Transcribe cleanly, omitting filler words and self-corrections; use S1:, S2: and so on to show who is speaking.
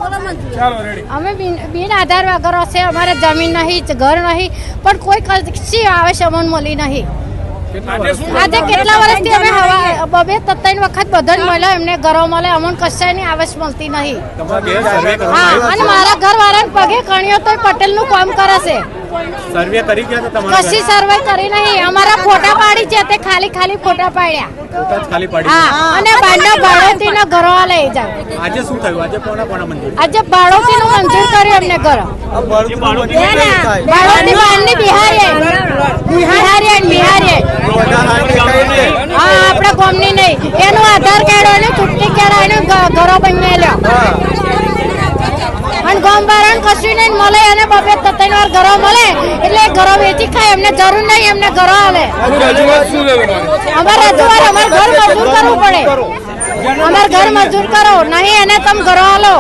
S1: અમે બિન આધાર વગર છે, અમારે જમીન નહીં, ઘર નહીં, પણ કોઈ કશી આવે છે અમને મળી નહીં. આજે કેટલા વર્ષથી અમે હવા 2-3 વખત બધા મળ્યો, એમને ઘરો મળે, અમને કશાની આવશ મળતી નહીં. હા, અને મારા ઘરવાળાને પગે કણ્યો તો પટેલ નું કામ કરે છે.
S2: સર્વે કરી ગયા તો તમારા
S1: કશી સર્વે કરી નહીં. અમારા ફોટા પાડી છે, તે ખાલી ફોટા પાડ્યા.
S2: ફોટા જ ખાલી પાડી.
S1: હા, અને બાંડા બાળોતી ના ઘરો લઈ જાય.
S2: આજે શું થયું? આજે કોના મંજૂર?
S1: આજે બાળોતી નું મંજૂર કર્યું એમને ઘરો. બાળોતી બારની બિહારી હા, આપડે ગામની નહીં. એનું આધાર કાર્ડ એનું ચૂંટણી કાર્ડ એનું ઘરો બની લ્યો. અને ગામ બારણ કશું નહીં મળે, અને 2-3 વાર ઘરો મળે એટલે ઘરો વેચી ખાય. એમને જરૂર નહીં, એમને ઘરો હાલે. અમારે રજૂઆત, અમારે ઘર મજૂર કરવું પડે. અમારે ઘર મજૂર કરો નહીં, એને તમે ઘરો હાલો.